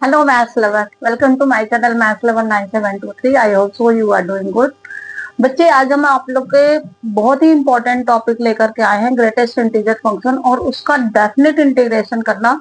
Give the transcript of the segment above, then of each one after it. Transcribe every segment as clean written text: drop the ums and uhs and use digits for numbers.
Hello maths lover, welcome to my channel maths lover 9723. I hope so you are doing good. बच्चे आज हम आप लोग के बहुत ही इंपॉर्टेंट टॉपिक लेकर के आए हैं ग्रेटेस्ट इंटीजर फंक्शन और उसका डेफिनेट इंटीग्रेशन करना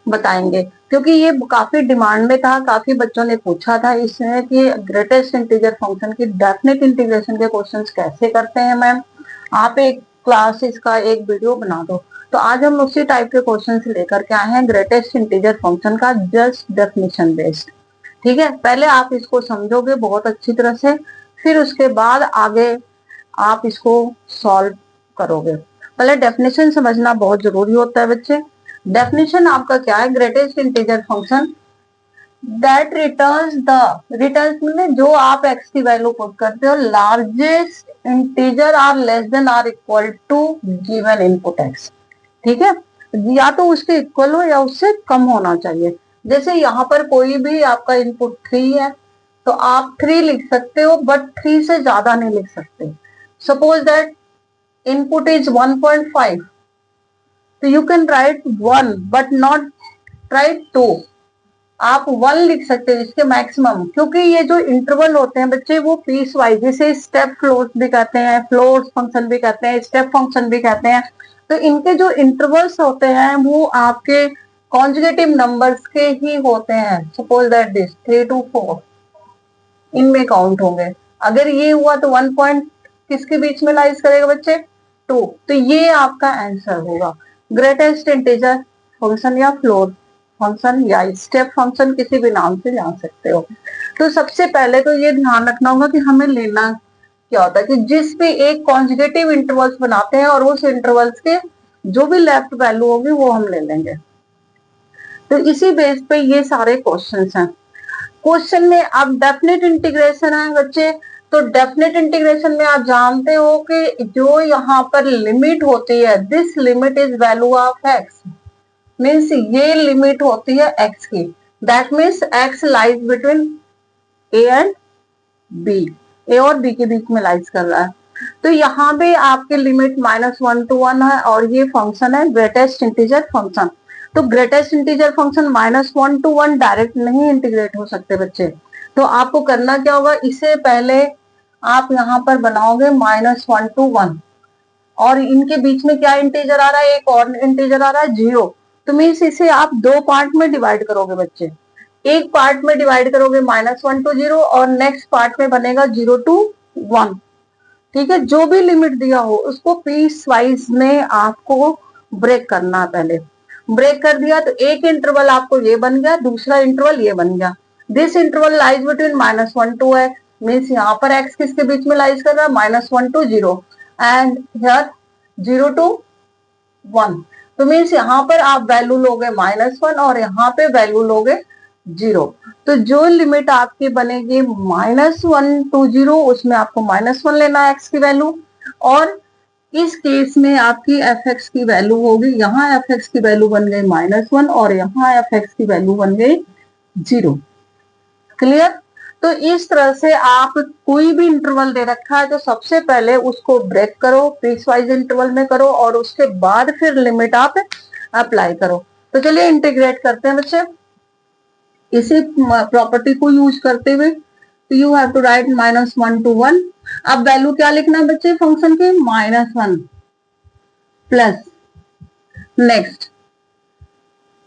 बताएंगे क्योंकि ये काफी डिमांड में था। काफी बच्चों ने पूछा था इसमें कि ग्रेटेस्ट इंटीजर फंक्शन की डेफिनेट इंटीग्रेशन के क्वेश्चंस कैसे करते हैं मैम, आप एक क्लास इसका एक वीडियो बना दो। तो आज हम उसी टाइप के क्वेश्चंस लेकर के आए हैं ग्रेटेस्ट इंटीजर फंक्शन का जस्ट डेफिनेशन बेस्ड। ठीक है, पहले आप इसको समझोगे बहुत अच्छी तरह से, फिर उसके बाद आगे आप इसको सॉल्व करोगे। पहले डेफिनेशन समझना बहुत जरूरी होता है बच्चे। डेफिनेशन आपका क्या है? Greatest integer function that returns मतलब जो आप एक्स की वैल्यू पुट करते हो largest integer or less than or equal to given input x. ठीक है, या तो उसके इक्वल हो या उससे कम होना चाहिए। जैसे यहाँ पर कोई भी आपका इनपुट 3 है तो आप 3 लिख सकते हो, बट 3 से ज्यादा नहीं लिख सकते। सपोज दैट इनपुट इज 1.5, तो you can write 1 but not right 2। आप 1 लिख सकते हो इसके मैक्सिमम, क्योंकि ये जो इंटरवल होते हैं बच्चे वो पीस वाइज, जैसे स्टेप फ्लोर्स भी कहते हैं, फ्लोर्स फंक्शन भी कहते हैं, स्टेप फंक्शन भी कहते हैं। तो इनके जो इंटरवल्स होते हैं वो आपके कॉन्जुगेटिव नंबर्स के ही होते हैं। सपोज दैट दिस 3 to 4 इनमें काउंट होंगे। अगर ये हुआ तो 1 पॉइंट किसके बीच में लाइज करेगा बच्चे? 2। तो ये आपका आंसर होगा। ग्रेटेस्ट इंटीजर फंक्शन या फ्लोर फंक्शन या स्टेप फंक्शन किसी भी नाम से जान सकते हो। तो सबसे पहले तो ये ध्यान रखना होगा कि हमें लेना क्या होता है कि जिस भी एक कॉन्जुगेटिव इंटरवल्स बनाते हैं और उस इंटरवल्स के जो भी लेफ्ट वैल्यू होगी वो हम ले लेंगे। तो इसी बेस पे ये सारे क्वेश्चंस हैं। क्वेश्चन में अब डेफिनेट इंटीग्रेशन है बच्चे, तो डेफिनेट इंटीग्रेशन में आप जानते हो कि जो यहाँ पर लिमिट होती है, this limit is value of x, means ये लिमिट होती है एक्स की। That means x lies between a and b, a और बी के बीच में लाइज कर रहा है। तो यहाँ पे आपके लिमिट -1 to 1 है और ये फंक्शन है ग्रेटेस्ट इंटीजर फंक्शन। तो greatest integer function -1 to 1 direct नहीं इंटीग्रेट हो सकते बच्चे। तो आपको करना क्या होगा, इससे पहले आप यहाँ पर बनाओगे -1 to 1 और इनके बीच में क्या इंटीजर आ रहा है? एक और इंटीजर आ रहा है 0। तो मीन्स इसे आप 2 पार्ट में डिवाइड करोगे बच्चे। एक पार्ट में डिवाइड करोगे -1 to 0 और नेक्स्ट पार्ट में बनेगा 0 to 1। ठीक है, जो भी लिमिट दिया हो उसको पीस वाइज में आपको ब्रेक करना है। पहले ब्रेक कर दिया तो एक इंटरवल आपको ये बन गया, दूसरा इंटरवल ये बन गया। This interval lies between -1 to x, means यहाँ पर x किसके बीच में लाइज कर रहा है? -1 to 0 एंड हियर 0 to 1। तो मीन्स यहाँ पर आप वैल्यू लोगे -1 और यहाँ पे वैल्यू लोगे 0। तो जो लिमिट आपकी बनेगी -1 to 0 उसमें आपको -1 लेना है x की वैल्यू, और इस केस में आपकी fx की वैल्यू होगी, यहाँ fx की वैल्यू बन गई -1 और यहाँ fx की वैल्यू बन गई 0। क्लियर? तो इस तरह से आप कोई भी इंटरवल दे रखा है तो सबसे पहले उसको ब्रेक करो, पीस वाइज इंटरवल में करो और उसके बाद फिर लिमिट आप अप्लाई करो। तो चलिए इंटीग्रेट करते हैं बच्चे इसी प्रॉपर्टी को यूज करते हुए। तो you have to write -1 to 1। अब वैल्यू क्या लिखना है बच्चे फंक्शन के? -1 plus next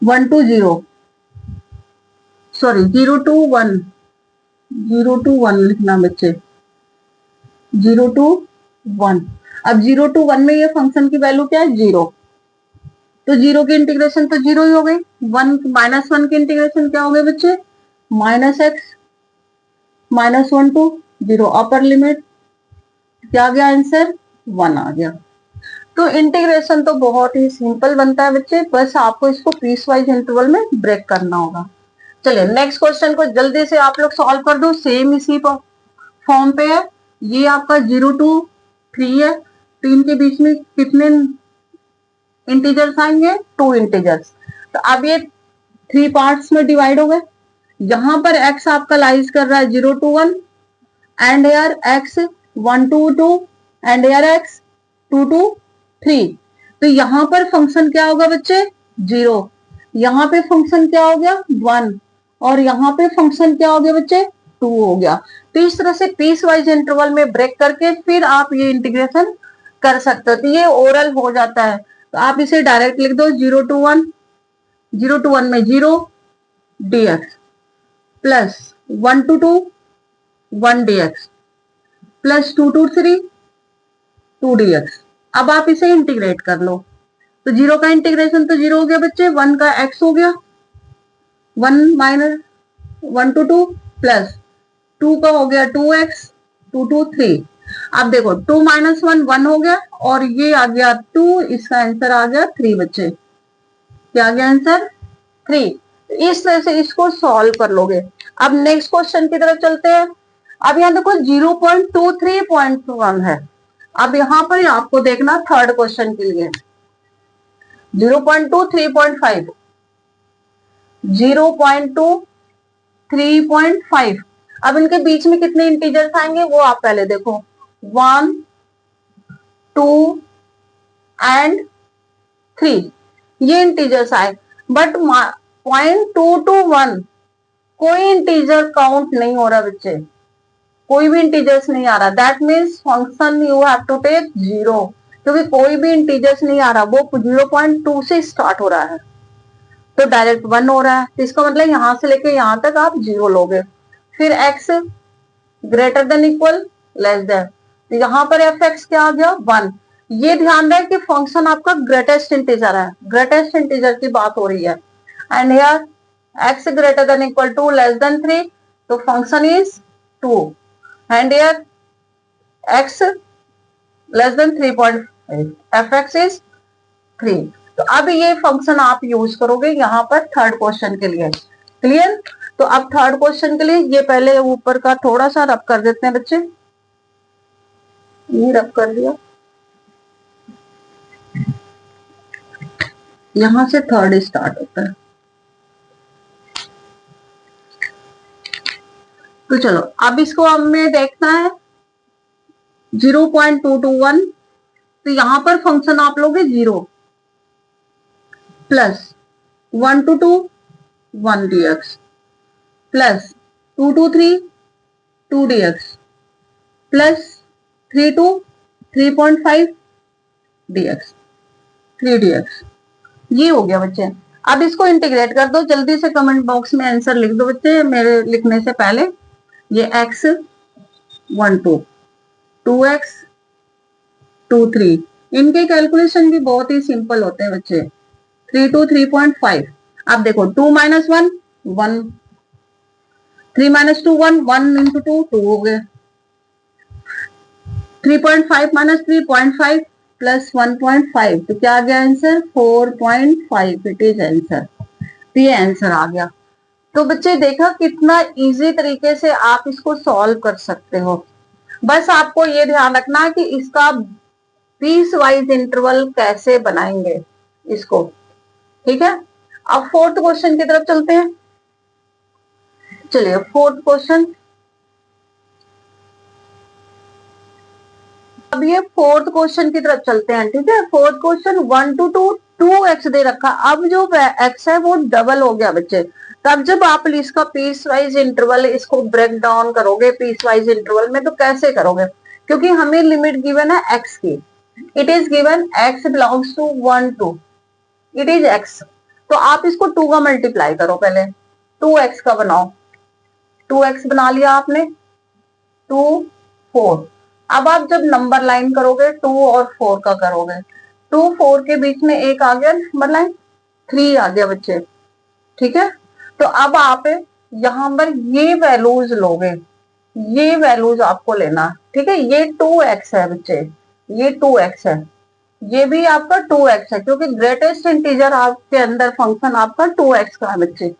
1 to 0, sorry 0 to 1, 0 to 1 लिखना बच्चे, 0 to 1। अब 0 to 1 में ये फंक्शन की वैल्यू क्या है? 0। तो 0 की इंटीग्रेशन तो 0 ही हो गई। -1 की इंटीग्रेशन क्या हो गई बच्चे? -x -1 to 0, अपर लिमिट क्या आ गया आंसर? 1 आ गया। तो इंटीग्रेशन तो बहुत ही सिंपल बनता है बच्चे, बस आपको इसको पीस वाइज इंटरवल में ब्रेक करना होगा। चलिए नेक्स्ट क्वेश्चन को जल्दी से आप लोग सॉल्व कर दो। सेम इसी फॉर्म पे है। ये आपका 0 to 3 है, तो इनके बीच में कितने इंटीजर्स आएंगे? 2 इंटीजर्स। तो अब ये 3 पार्ट्स में डिवाइड हो गए। यहां पर x आपका लाइज कर रहा है 0 to 1 and air x 1 to 2 and air x 2 to 3। तो यहां पर फंक्शन क्या होगा बच्चे? 0। यहाँ पे फंक्शन क्या हो गया? 1 और यहाँ पे फंक्शन क्या हो गया बच्चे, 2 हो गया। तो इस तरह से पीस वाइज इंटरवल में ब्रेक करके फिर आप ये इंटीग्रेशन कर सकते हो। तो ये ओरल हो जाता है, तो आप इसे डायरेक्ट लिख दो 0 to 1, 0 to 1 में 0 dx plus 1 to 2 1 dx plus 2 to 3 2 dx। अब आप इसे इंटीग्रेट कर लो, तो 0 का इंटीग्रेशन तो 0 हो गया बच्चे, 1 का x हो गया, 1 माइनस 1 to 2 प्लस 2 का हो गया 2x, 2 to 3। अब देखो 2 माइनस 1 1 हो गया, और ये आ गया 2, इसका आंसर आ गया 3 बच्चे। क्या आ गया आंसर 3। इस तरह से इसको सॉल्व कर लोगे। अब नेक्स्ट क्वेश्चन की तरफ चलते हैं। अब यहाँ देखो 0.23.1 है। अब यहाँ पर आपको देखना थर्ड क्वेश्चन के लिए 0.23.5, 0.23.5। अब इनके बीच में कितने इंटीजर्स आएंगे वो आप पहले देखो, 1 2 एंड 3 ये इंटीजर्स आए, बट 0.221 कोई इंटीजर काउंट नहीं हो रहा बच्चे, कोई भी इंटीजर्स नहीं आ रहा। That means function you have to take 0, क्योंकि कोई भी इंटीजर्स नहीं आ रहा, वो 0.2 से स्टार्ट हो रहा है, तो डायरेक्ट 1 हो रहा है। तो इसका मतलब यहां से लेके यहां तक आप 0 लोगे। फिर x greater than equal less than, तो यहां पर एफ एक्स क्या आ गया 1। ये ध्यान रहे कि फंक्शन आपका ग्रेटेस्ट इंटीजर है, ग्रेटेस्ट इंटीजर की बात हो रही है। And here x greater than equal to less than 3, तो function is 2, and here x less than 3.5, f x is 3। तो अब ये फंक्शन आप यूज करोगे यहाँ पर थर्ड क्वेश्चन के लिए। क्लियर। तो अब थर्ड क्वेश्चन के लिए ये पहले ऊपर का थोड़ा सा रब कर देते हैं बच्चे, ये रब कर दिया, यहां से थर्ड स्टार्ट होता है। तो चलो अब इसको हमें देखना है 0.221, तो यहां पर फंक्शन आप लोगे 0 plus 1 to 2 1 dx plus 2 to 3 2 dx plus 3 to 3.5 dx 3 dx। ये हो गया बच्चे। अब इसको इंटीग्रेट कर दो, जल्दी से कमेंट बॉक्स में आंसर लिख दो बच्चे मेरे लिखने से पहले। ये x 1 2 2x 2 3, इनके कैलकुलेशन भी बहुत ही सिंपल होते हैं बच्चे। 3 to 3.5। अब देखो 2 माइनस 1 1, 3 माइनस 2 1, 1 इंटू 2 2 हो गए, 3.5 माइनस 3.5 प्लस 1.5, तो क्या आ गया आंसर 4.5। इट इज आंसर, तो ये आंसर आ गया। तो बच्चे देखा कितना इजी तरीके से आप इसको सॉल्व कर सकते हो। बस आपको ये ध्यान रखना है कि इसका पीस वाइज इंटरवल कैसे बनाएंगे इसको, ठीक है। अब फोर्थ क्वेश्चन की तरफ चलते हैं। चलिए फोर्थ क्वेश्चन, अब ये फोर्थ क्वेश्चन की तरफ चलते हैं, ठीक है। फोर्थ क्वेश्चन 1 to 2 2x दे रखा, अब जो x है वो डबल हो गया बच्चे। तब जब आप इसका पीस वाइज इंटरवल इसको ब्रेक डाउन करोगे पीस वाइज इंटरवल में, तो कैसे करोगे, क्योंकि हमें लिमिट गिवन है x की। It is given x belongs to 1 2, it is x। तो आप इसको 2 का मल्टीप्लाई करो, पहले 2x का बनाओ, 2x बना लिया आपने, 2 4। अब आप जब नंबर लाइन करोगे 2 और 4 का करोगे, 2 4 के बीच में एक आ गया नंबर लाइन, 3 आ गया बच्चे, ठीक है। तो अब आप यहां पर ये वैल्यूज लोगे, ये वैल्यूज आपको लेना, ठीक है। ये 2x है बच्चे, ये 2x है, ये भी आपका 2x है, क्योंकि ग्रेटेस्ट इंटीजर आपके अंदर फंक्शन आपका 2x का है बच्चे।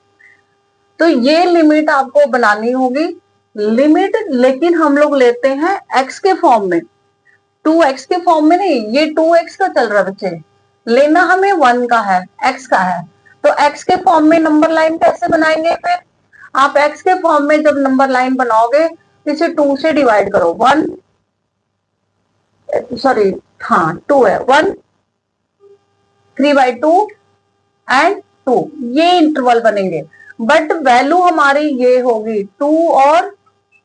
तो ये लिमिट आपको बनानी होगी, लिमिट लेकिन हम लोग लेते हैं x के फॉर्म में, 2x के फॉर्म में नहीं, ये 2x का चल रहा है बच्चे, लेना हमें 1 का है, x का है। तो x के फॉर्म में नंबर लाइन कैसे बनाएंगे, फिर आप x के फॉर्म में जब नंबर लाइन बनाओगे तो इसे 2 से डिवाइड करो, 1 सॉरी हाँ 2 है, 1 3/2 एंड 2, ये इंटरवल बनेंगे। बट वैल्यू हमारी ये होगी 2 और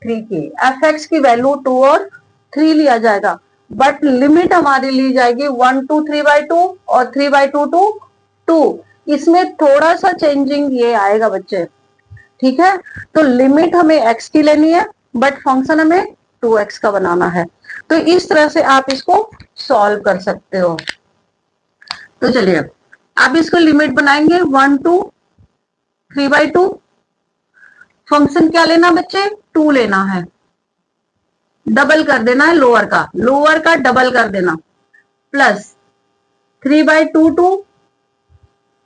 3 की। एफ एक्स की वैल्यू 2 और 3 लिया जाएगा, बट लिमिट हमारी ली जाएगी 1 to 3/2 और 3/2 to 2। इसमें थोड़ा सा चेंजिंग ये आएगा बच्चे, ठीक है। तो लिमिट हमें x की लेनी है, बट फंक्शन हमें 2x का बनाना है। तो इस तरह से आप इसको सॉल्व कर सकते हो। तो चलिए अब इसको लिमिट बनाएंगे 1 to 3/2। फंक्शन क्या लेना बच्चे, 2 लेना है, डबल कर देना है लोअर का डबल कर देना, प्लस 3/2 to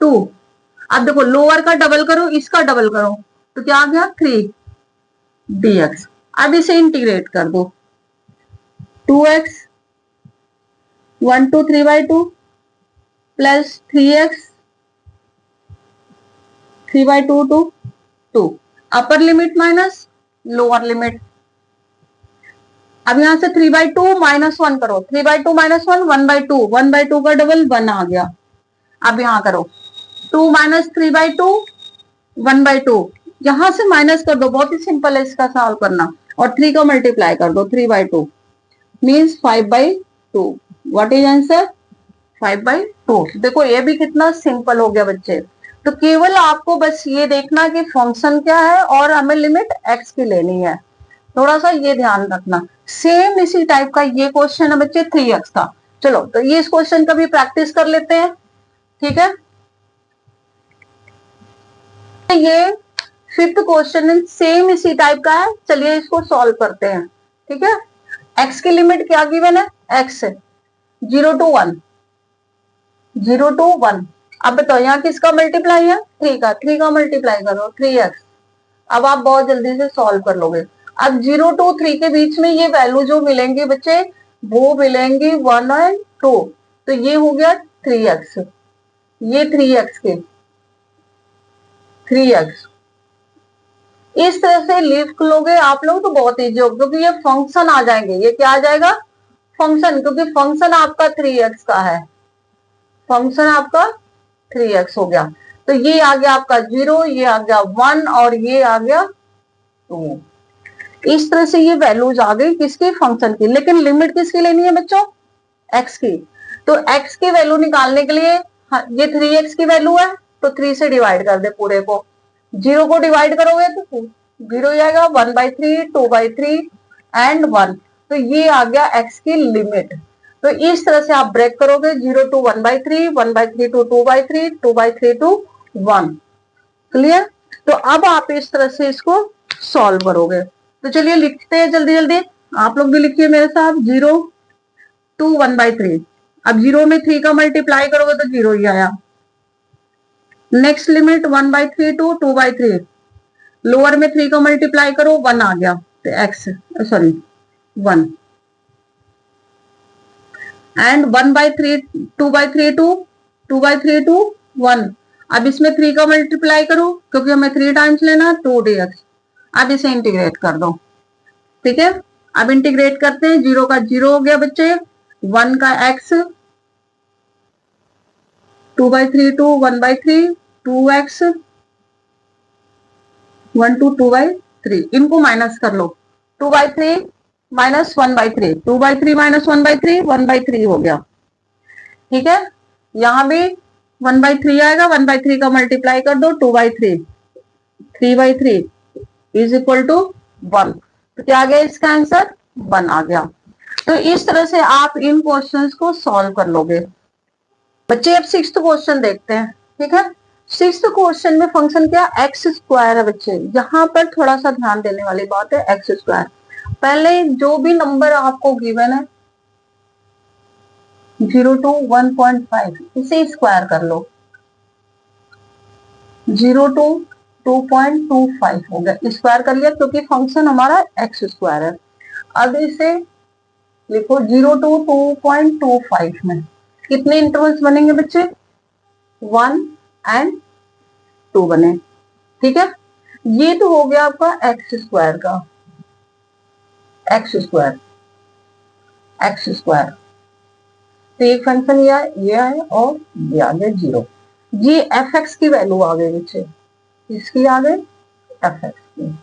2। अब देखो लोअर का डबल करो, इसका डबल करो, तो क्या आ गया 3 dx। अब इसे इंटीग्रेट कर दो, 2x 1 to 3/2 plus 3x 3/2 to 2। Upper limit minus lower limit. अब यहां से 3/2 -1 करो, 3/2 -1 1/2, 1/2 का डबल 1 आ गया। अब यहां करो 2 - 3/2 1/2, यहां से माइनस कर दो, बहुत ही सिंपल है इसका सॉल्व करना। और 3 का मल्टीप्लाई कर दो, 3/2 मीन्स 5/2। What is answer, 5/2। देखो ये भी कितना सिंपल हो गया बच्चे। तो केवल आपको बस ये देखना कि फंक्शन क्या है और हमें लिमिट x की लेनी है, थोड़ा सा ये ध्यान रखना। सेम इसी टाइप का ये क्वेश्चन है बच्चे 3x का। चलो तो ये इस क्वेश्चन का भी प्रैक्टिस कर लेते हैं, ठीक है। ये फिफ्थ क्वेश्चन सेम इसी टाइप का है, चलिए इसको सॉल्व करते हैं, ठीक है। x की लिमिट क्या गिवन है, x 0 to 1, 0 to 1। अब बताओ यहाँ किसका मल्टीप्लाई है, 3 का, 3 का मल्टीप्लाई करो 3x। अब आप बहुत जल्दी से सॉल्व कर लोगे। अब 0 to 3 के बीच में ये वैल्यू जो मिलेंगे बच्चे, वो मिलेंगी 1 और 2। तो ये हो गया 3x, ये 3x के 3x। इस तरह से लिख लोगे आप लोग तो बहुत ईजी होगा, क्योंकि ये फंक्शन आ जाएंगे। ये क्या आ जाएगा, फंक्शन, क्योंकि फंक्शन आपका 3x का है, फंक्शन आपका 3x हो गया। तो ये आ गया आपका 0, ये आ गया 1 और ये आ गया 2। इस तरह से ये वैल्यूज आ गई किसकी, फंक्शन की। लेकिन लिमिट किसकी लेनी है बच्चों, x की। तो x की वैल्यू निकालने के लिए ये 3x की वैल्यू है, तो 3 से डिवाइड कर दे पूरे को। 0 को डिवाइड करोगे तो 0 ही आएगा, 1/3 2/3 एंड 1। तो ये आ गया x की लिमिट। तो इस तरह से आप ब्रेक करोगे, 0 to 1/3, 1/3 to 2/3, 2/3 to 1। क्लियर। तो अब आप इस तरह से इसको सॉल्व करोगे। तो चलिए लिखते हैं जल्दी जल्दी, आप लोग भी लिखिए मेरे साथ। 0 to 1/3। अब 0 में 3 का मल्टीप्लाई करोगे तो 0 ही आया। नेक्स्ट लिमिट 1/3 to 2/3, लोअर में 3 का मल्टीप्लाई करो 1 आ गया, तो x sorry 1 and 1/3 2/3 to 2/3 to 1। अब इसमें 3 का मल्टीप्लाई करो, क्योंकि हमें 3 टाइम्स लेना, 2 dx। अब इसे इंटीग्रेट कर दो, ठीक है। अब इंटीग्रेट करते हैं, 0 का 0 हो गया बच्चे, 1 का x, 2/3 to 1/3 2x 1 to 2/3। इनको माइनस कर लो, 2/3 माइनस 1/3, 2/3 माइनस 1/3 1/3 हो गया, ठीक है। यहां भी 1/3 आएगा, 1/3 का मल्टीप्लाई कर दो, 2/3 3/3 इज इक्वल टू 1। तो क्या आ गया इसका आंसर, 1 आ गया। तो इस तरह से आप इन क्वेश्चंस को सॉल्व कर लोगे बच्चे। अब सिक्स्थ क्वेश्चन देखते हैं, ठीक है। सिक्स्थ क्वेश्चन में फंक्शन क्या, एक्स स्क्वायर है बच्चे। यहाँ पर थोड़ा सा ध्यान देने वाली बात है, एक्स स्क्वायर। पहले जो भी नंबर आपको गिवन है 0 to 1.5, इसे स्क्वायर कर लो, 0 to 2.25 हो गया, स्क्वायर कर लिया, क्योंकि फंक्शन हमारा एक्स स्क्वायर है। अब इसे लिखो 0 to 2.25 में कितने इंटरवल्स बनेंगे बच्चे, 1 एंड 2 बने, ठीक है। ये तो हो गया आपका एक्स स्क्वायर का, एक्स स्क्वायर एक्स स्क्वायर। तो एक फंक्शन ये आया और ये आ गया 0। ये एफ एक्स की वैल्यू आ गई बच्चे, इसकी आ गई एफ एक्स की।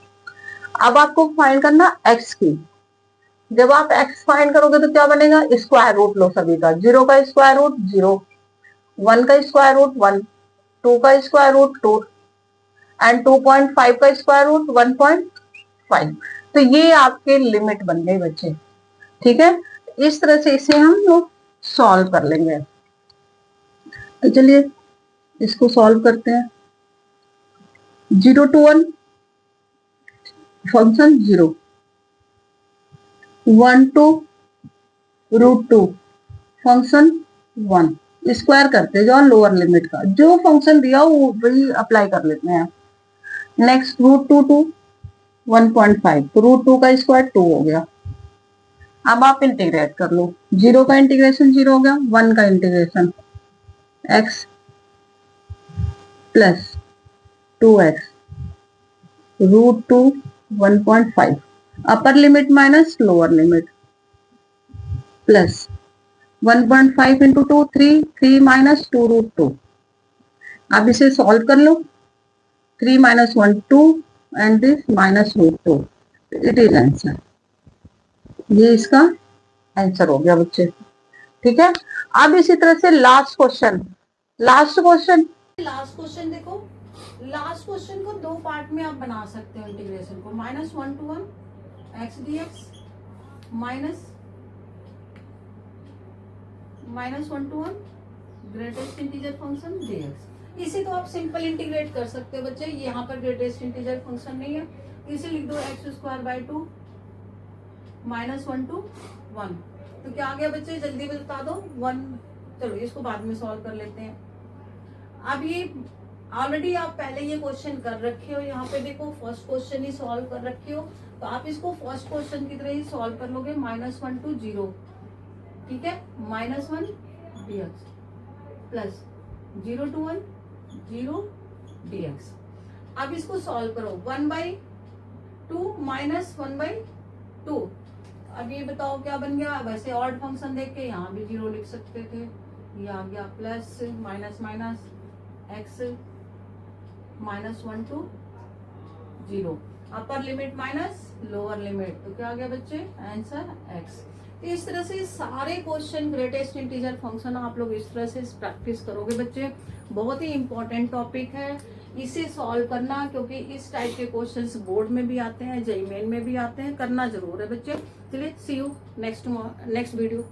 अब आपको फाइंड करना एक्स की। जब आप एक्स फाइंड करोगे तो क्या बनेगा, स्क्वायर रूट लो सभी का। 0 का स्क्वायर रूट 0, 1 का स्क्वायर रूट 1, 2 का स्क्वायर रूट 2 एंड 2.5 का स्क्वायर रूट 1.5। तो ये आपके लिमिट बन गई बच्चे। ठीक है, इस तरह से इसे हम लोग सॉल्व कर लेंगे। तो चलिए इसको सॉल्व करते हैं। 0 to 1 function 0, 1 to √2 function 1। Square करते हैं जो लोअर लिमिट का, जो फंक्शन दिया वो वही अप्लाई कर लेते हैं। नेक्स्ट √2 to 1.5, तो √2 का स्क्वायर 2 हो गया। अब आप इंटीग्रेट कर लो। 0 का इंटीग्रेशन 0 हो गया, 1 का integration x plus 2x √2 1.5, upper limit minus lower limit plus 1.5 into 2 3, 3 minus 2 √2। अब इसे सॉल्व कर लो। 3 minus 1 2 and this minus √2, it is answer. ये इसका आंसर हो गया बच्चे। ठीक है, अब इसी तरह से लास्ट क्वेश्चन देखो। लास्ट क्वेश्चन को दो पार्ट में आप बना सकते हो इंटीग्रेशन को। -1 to 1 x dx -1 to 1 greatest integer function dx। इसे तो आप सिंपल इंटीग्रेट कर सकते हो बच्चे। यहाँ पर ग्रेटेस्ट इंटीजर फंक्शन नहीं है, इसे लिख दो x²/2 -1 to 1। तो क्या आ गया बच्चे, जल्दी बता दो। 1। चलो इसको बाद में सॉल्व कर लेते हैं। अब ये ऑलरेडी आप पहले ये क्वेश्चन कर रखे हो, यहाँ पे देखो फर्स्ट क्वेश्चन ही सॉल्व कर रखे हो, तो आप इसको फर्स्ट क्वेश्चन की तरह ही सॉल्व कर लोगे। -1 to 0, ठीक है, -1 dx प्लस 0 to 1 0 dx। अब इसको सॉल्व करो। 1/2 माइनस 1/2। अब ये बताओ क्या बन गया। वैसे ऑड फंक्शन देख के यहाँ भी 0 लिख सकते थे, ये आ गया plus minus minus x -1 to 0, upper limit minus lower limit, तो क्या आ गया बच्चे आंसर x। तो इस तरह से सारे क्वेश्चन ग्रेटेस्ट इंटीजर फंक्शन आप लोग इस तरह से प्रैक्टिस करोगे बच्चे। बहुत ही इंपॉर्टेंट टॉपिक है, इसे सॉल्व करना, क्योंकि इस टाइप के क्वेश्चंस बोर्ड में भी आते हैं, जेईई मेन में भी आते हैं। करना जरूर है बच्चे। चलिए सी यू नेक्स्ट वीडियो।